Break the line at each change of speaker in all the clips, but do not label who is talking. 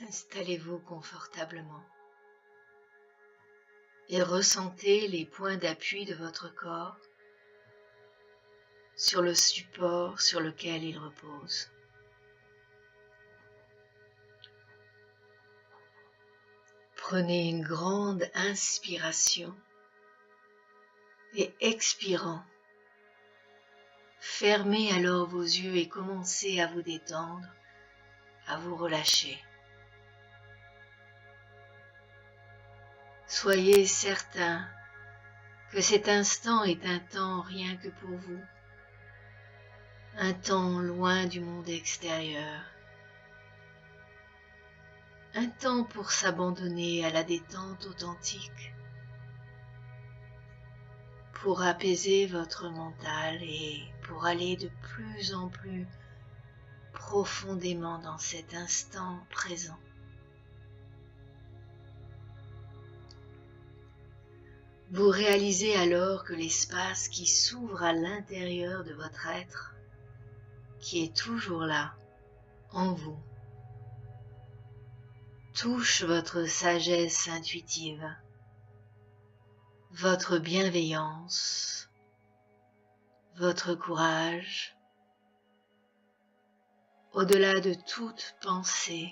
Installez-vous confortablement et ressentez les points d'appui de votre corps sur le support sur lequel il repose. Prenez une grande inspiration et expirant, fermez alors vos yeux et commencez à vous détendre, à vous relâcher. Soyez certain que cet instant est un temps rien que pour vous, un temps loin du monde extérieur, un temps pour s'abandonner à la détente authentique, pour apaiser votre mental et pour aller de plus en plus profondément dans cet instant présent. Vous réalisez alors que l'espace qui s'ouvre à l'intérieur de votre être, qui est toujours là, en vous, touche votre sagesse intuitive, votre bienveillance, votre courage, au-delà de toute pensée,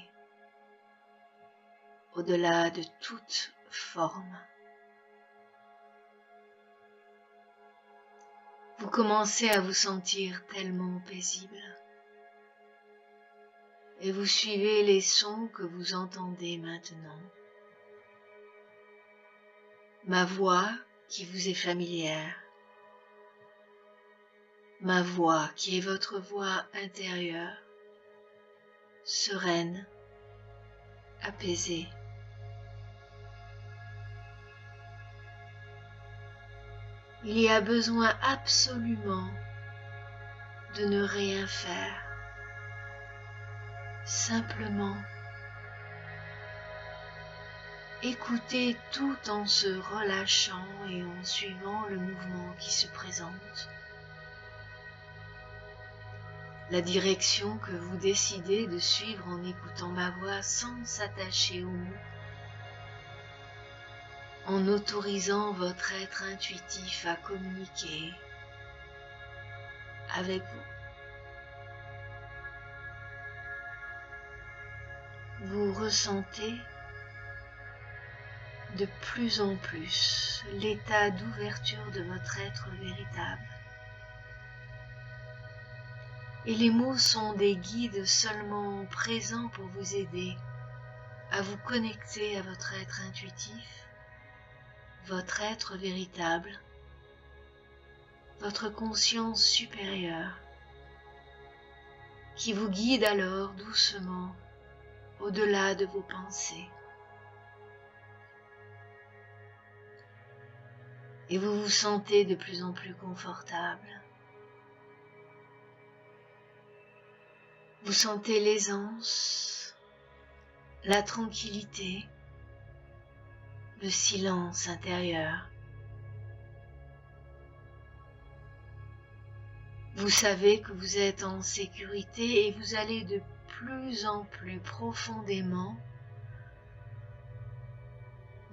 au-delà de toute forme. Vous commencez à vous sentir tellement paisible et vous suivez les sons que vous entendez maintenant. Ma voix qui vous est familière, ma voix qui est votre voix intérieure, sereine, apaisée. Il y a besoin absolument de ne rien faire, simplement écouter tout en se relâchant et en suivant le mouvement qui se présente. La direction que vous décidez de suivre en écoutant ma voix sans s'attacher aux mots, en autorisant votre être intuitif à communiquer avec vous. Vous ressentez de plus en plus l'état d'ouverture de votre être véritable. Et les mots sont des guides seulement présents pour vous aider à vous connecter à votre être intuitif, votre être véritable, votre conscience supérieure, qui vous guide alors doucement au-delà de vos pensées. Et vous vous sentez de plus en plus confortable. Vous sentez l'aisance, la tranquillité, le silence intérieur. Vous savez que vous êtes en sécurité et vous allez de plus en plus profondément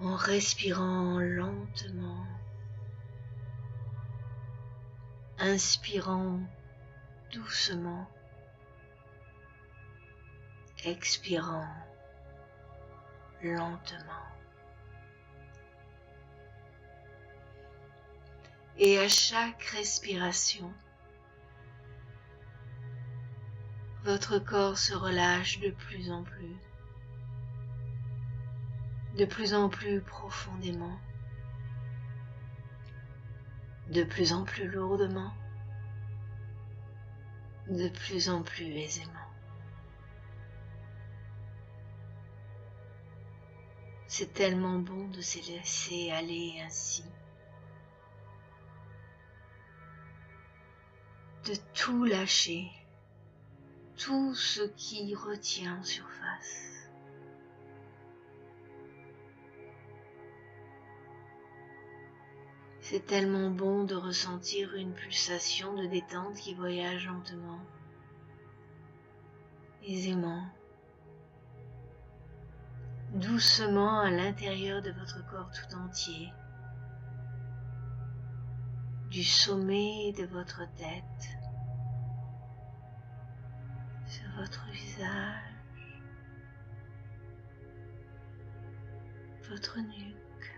en respirant lentement, inspirant doucement, expirant lentement. Et à chaque respiration, votre corps se relâche de plus en plus profondément, de plus en plus lourdement, de plus en plus aisément. C'est tellement bon de se laisser aller ainsi, de tout lâcher, tout ce qui retient en surface. C'est tellement bon de ressentir une pulsation de détente qui voyage lentement, aisément, doucement à l'intérieur de votre corps tout entier, du sommet de votre tête, sur votre visage, votre nuque,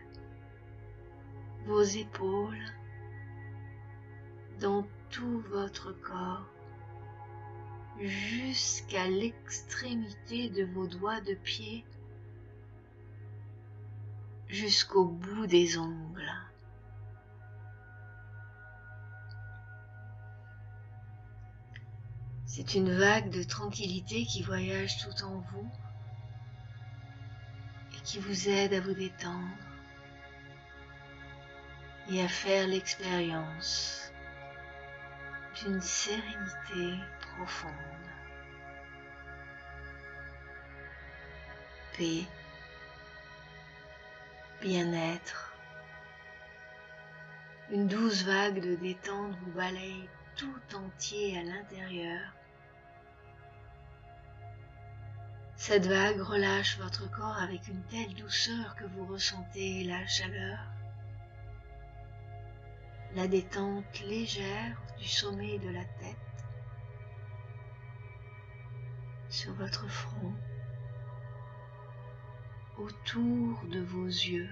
vos épaules, dans tout votre corps, jusqu'à l'extrémité de vos doigts de pied, jusqu'au bout des ongles. C'est une vague de tranquillité qui voyage tout en vous et qui vous aide à vous détendre et à faire l'expérience d'une sérénité profonde. Paix, bien-être, une douce vague de détente vous balaye tout entier à l'intérieur. Cette vague relâche votre corps avec une telle douceur que vous ressentez la chaleur, la détente légère du sommet de la tête, sur votre front, autour de vos yeux,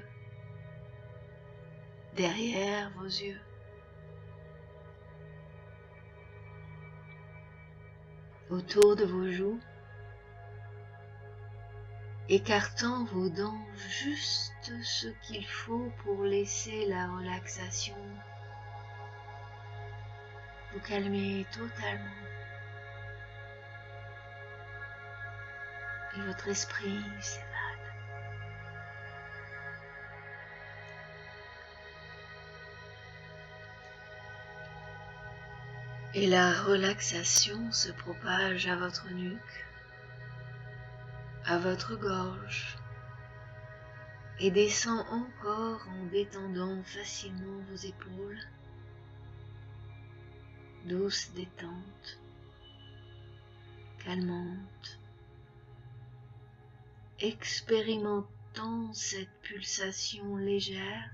derrière vos yeux, autour de vos joues, écartant vos dents juste ce qu'il faut pour laisser la relaxation vous calmer totalement. Et votre esprit s'évade. Et la relaxation se propage à votre nuque, à votre gorge, et descend encore en détendant facilement vos épaules. Douce détente, calmante, expérimentant cette pulsation légère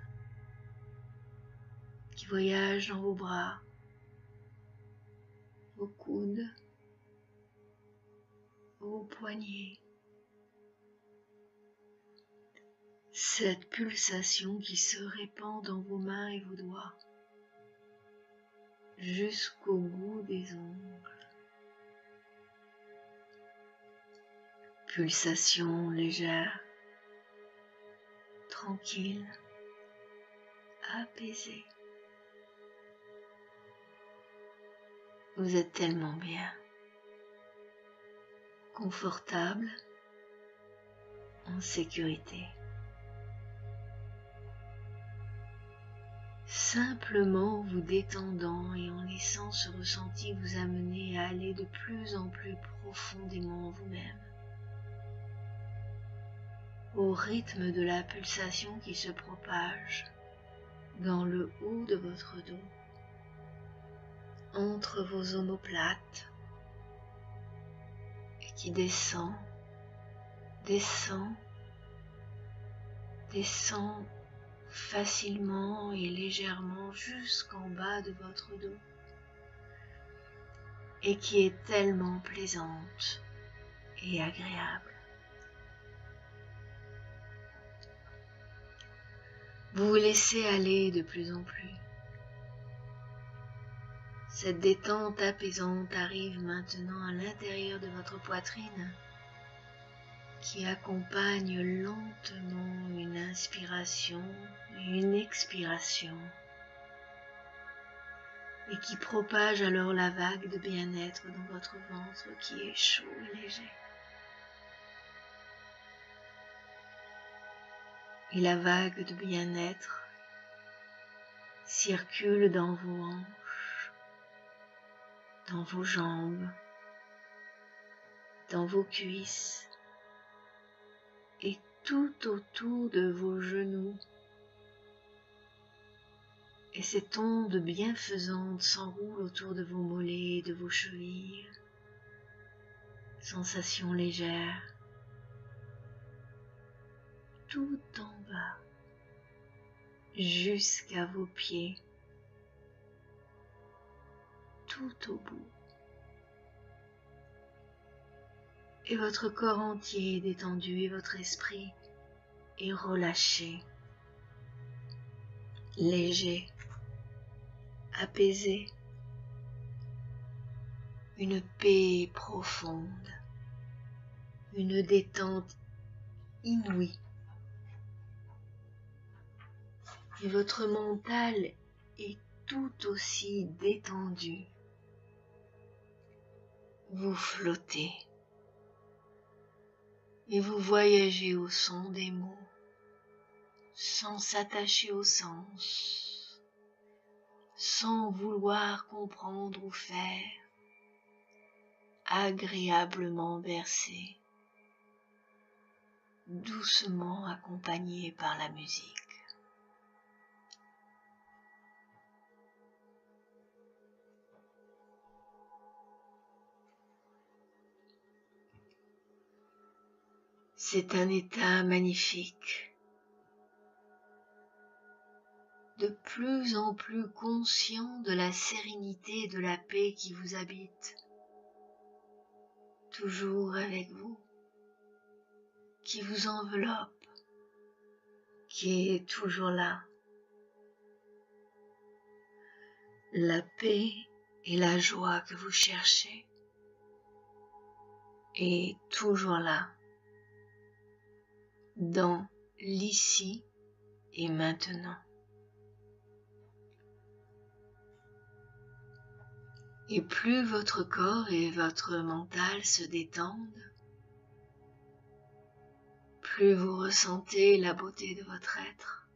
qui voyage dans vos bras, vos coudes, vos poignets. Cette pulsation qui se répand dans vos mains et vos doigts jusqu'au bout des ongles. Pulsation légère, tranquille, apaisée. Vous êtes tellement bien, confortable, en sécurité. Simplement vous détendant et en laissant ce ressenti vous amener à aller de plus en plus profondément en vous-même, au rythme de la pulsation qui se propage dans le haut de votre dos, entre vos omoplates, et qui descend, descend, descend facilement et légèrement jusqu'en bas de votre dos, et qui est tellement plaisante et agréable. Vous vous laissez aller de plus en plus. Cette détente apaisante arrive maintenant à l'intérieur de votre poitrine, qui accompagne lentement une inspiration et une expiration, et qui propage alors la vague de bien-être dans votre ventre qui est chaud et léger. Et la vague de bien-être circule dans vos hanches, dans vos jambes, dans vos cuisses, et tout autour de vos genoux. Et cette onde bienfaisante s'enroule autour de vos mollets et de vos chevilles. Sensation légère, tout en bas, jusqu'à vos pieds, tout au bout. Et votre corps entier est détendu et votre esprit est relâché, léger, apaisé, une paix profonde, une détente inouïe. Et votre mental est tout aussi détendu. Vous flottez et vous voyagez au son des mots, sans s'attacher au sens, sans vouloir comprendre ou faire, agréablement bercé, doucement accompagné par la musique. C'est un état magnifique, de plus en plus conscient de la sérénité et de la paix qui vous habite, toujours avec vous, qui vous enveloppe, qui est toujours là. La paix et la joie que vous cherchez est toujours là, dans l'ici et maintenant. Et plus votre corps et votre mental se détendent, plus vous ressentez la beauté de votre être,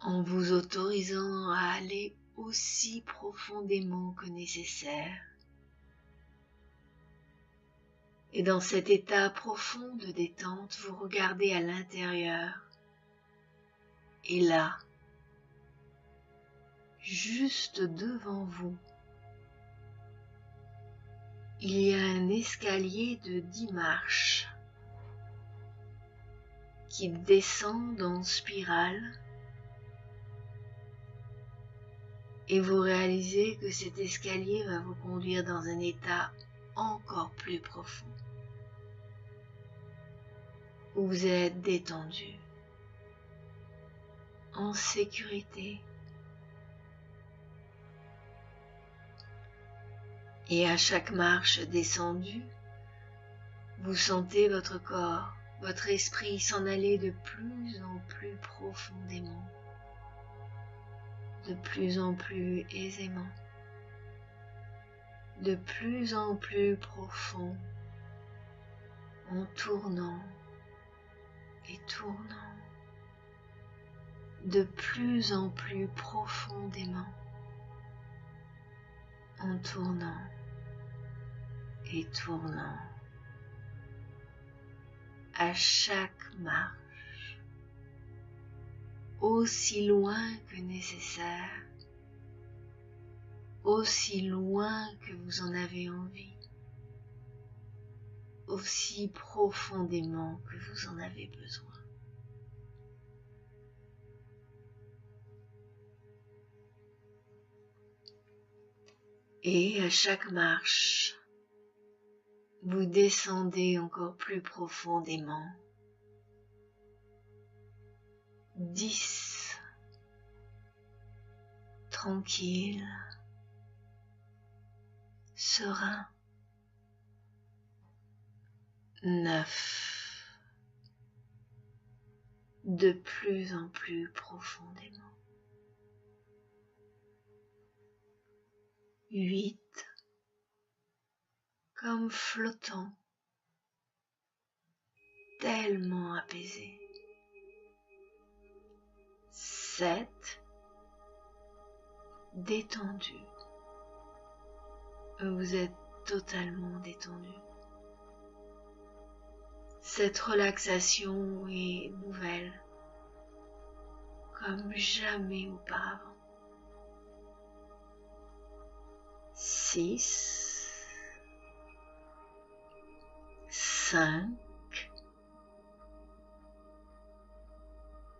en vous autorisant à aller aussi profondément que nécessaire. Et dans cet état profond de détente, vous regardez à l'intérieur. Et là, juste devant vous, il y a un escalier de 10 marches qui descend en spirale et vous réalisez que cet escalier va vous conduire dans un état encore plus profond, où vous êtes détendu, en sécurité. Et à chaque marche descendue, vous sentez votre corps, votre esprit s'en aller de plus en plus profondément, de plus en plus aisément, de plus en plus profond, en tournant et tournant, de plus en plus profondément, en tournant et tournant. À chaque marche, aussi loin que nécessaire, aussi loin que vous en avez envie, aussi profondément que vous en avez besoin. Et à chaque marche, vous descendez encore plus profondément. 10, tranquille, serein. 9, de plus en plus profondément. 8, comme flottant, tellement apaisé. 7, détendu. Vous êtes totalement détendu. Cette relaxation est nouvelle, comme jamais auparavant. 6, 5,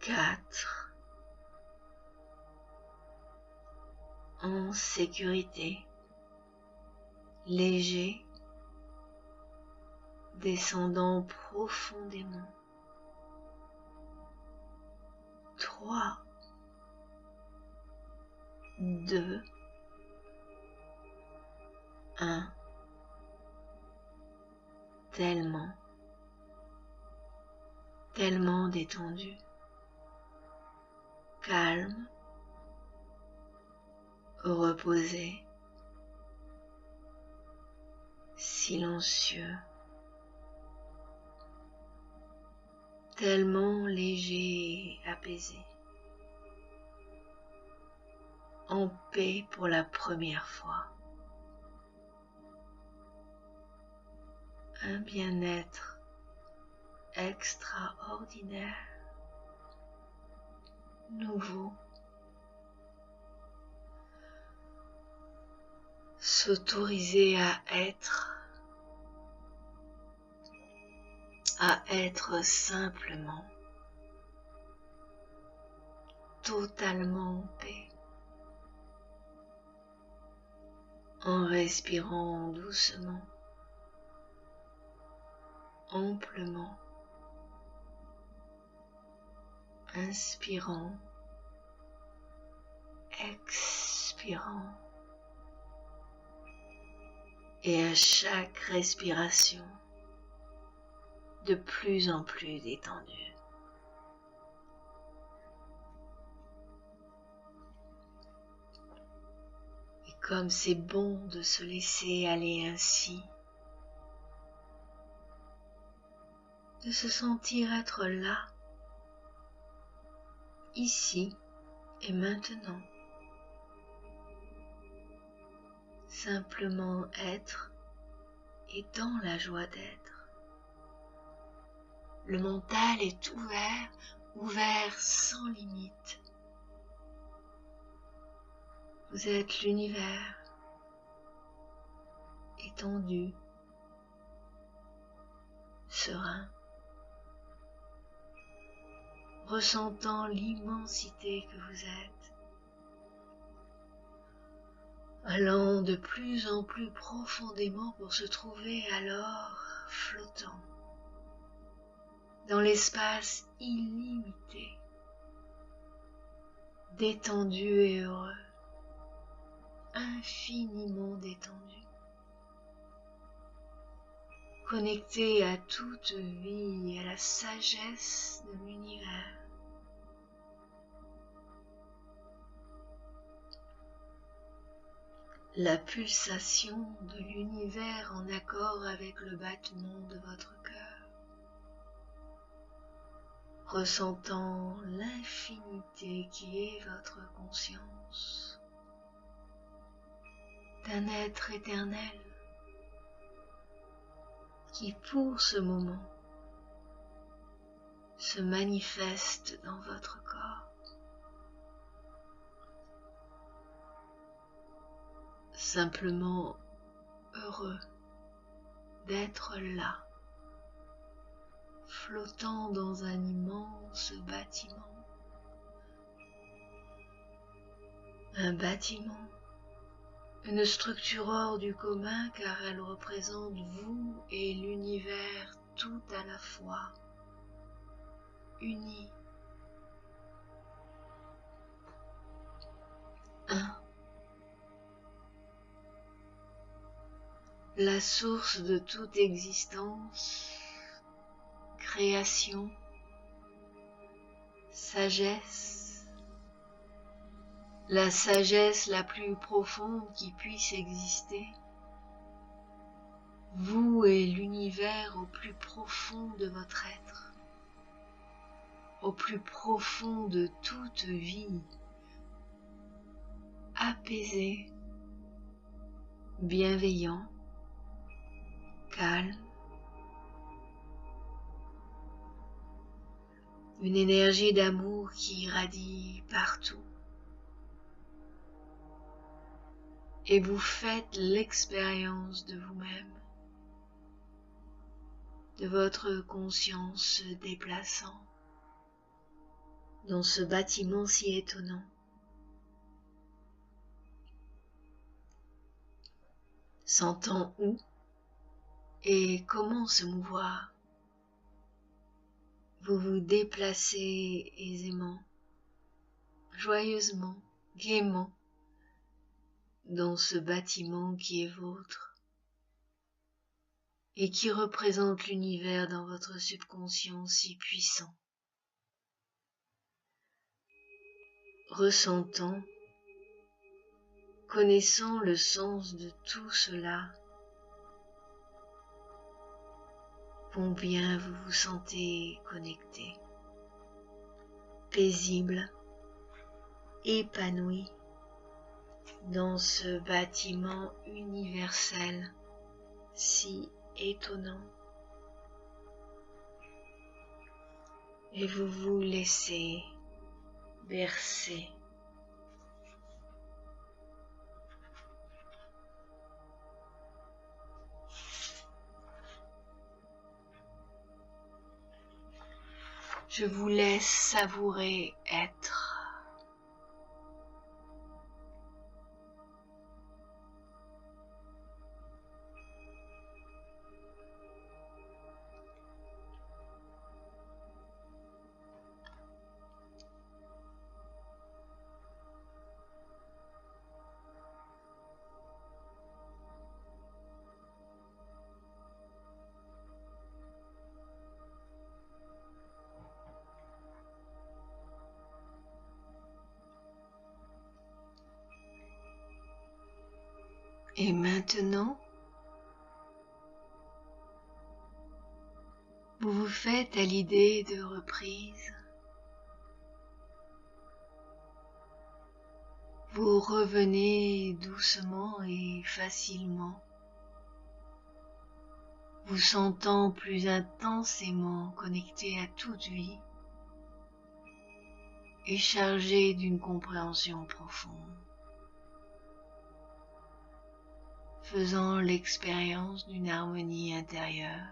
4, en sécurité, léger, descendant profondément. 3, 2, 1, tellement détendu, calme, reposé, silencieux, tellement léger et apaisé, en paix pour la première fois. Un bien-être extraordinaire, nouveau, s'autoriser à être simplement, totalement en paix, en respirant doucement, amplement, inspirant, expirant, et à chaque respiration, de plus en plus détendu. Et comme c'est bon de se laisser aller ainsi, de se sentir être là, ici et maintenant. Simplement être et dans la joie d'être. Le mental est ouvert sans limite. Vous êtes l'univers, étendu, serein, ressentant l'immensité que vous êtes, allant de plus en plus profondément pour se trouver alors flottant dans l'espace illimité, détendu et heureux, infiniment détendu, connecté à toute vie et à la sagesse de l'univers. La pulsation de l'univers en accord avec le battement de votre cœur, ressentant l'infinité qui est votre conscience, d'un être éternel qui pour ce moment se manifeste dans votre corps. Simplement heureux d'être là, flottant dans un immense bâtiment. Un bâtiment, une structure hors du commun car elle représente vous et l'univers tout à la fois, unis. Un. La source de toute existence, création, sagesse, la sagesse la plus profonde qui puisse exister, vous et l'univers au plus profond de votre être, au plus profond de toute vie, apaisé, bienveillant, calme, une énergie d'amour qui irradie partout. Et vous faites l'expérience de vous-même, de votre conscience se déplaçant, dans ce bâtiment si étonnant. Sentant où et comment se mouvoir, vous vous déplacez aisément, joyeusement, gaiement, dans ce bâtiment qui est vôtre et qui représente l'univers dans votre subconscient si puissant. Ressentant, connaissant le sens de tout cela, combien vous vous sentez connecté, paisible, épanoui dans ce bâtiment universel si étonnant. Et vous vous laissez bercer. Je vous laisse savourer être. Et maintenant, vous vous faites à l'idée de reprise. Vous revenez doucement et facilement, vous sentant plus intensément connecté à toute vie et chargé d'une compréhension profonde, faisant l'expérience d'une harmonie intérieure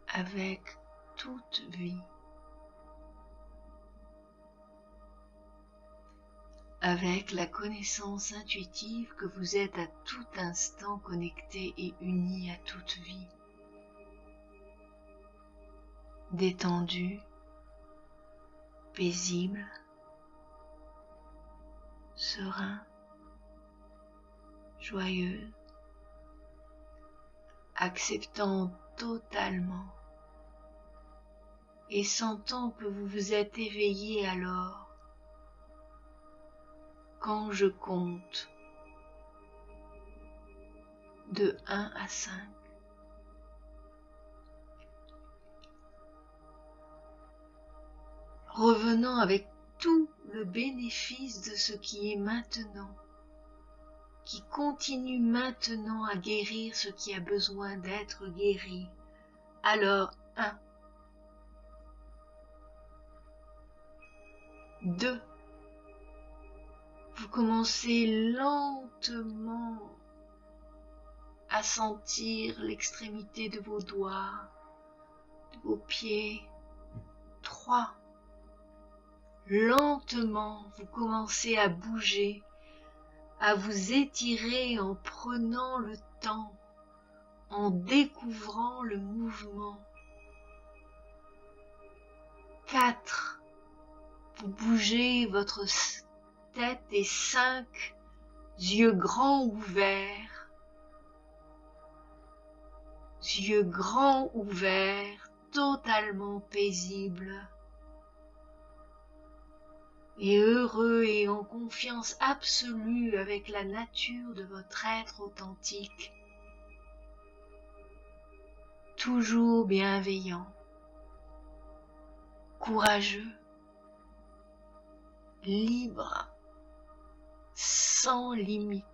avec toute vie, avec la connaissance intuitive que vous êtes à tout instant connecté et uni à toute vie, détendu, paisible, serein, joyeux, acceptant totalement et sentant que vous vous êtes éveillé alors quand je compte de 1 à 5. Revenant avec tout le bénéfice de ce qui est maintenant, qui continue maintenant à guérir ce qui a besoin d'être guéri. Alors 1, 2, vous commencez lentement à sentir l'extrémité de vos doigts, de vos pieds. 3, lentement vous commencez à bouger, à vous étirer en prenant le temps, en découvrant le mouvement. 4, vous bougez votre tête et 5, yeux grands ouverts, totalement paisibles et heureux et en confiance absolue avec la nature de votre être authentique, toujours bienveillant, courageux, libre, sans limite.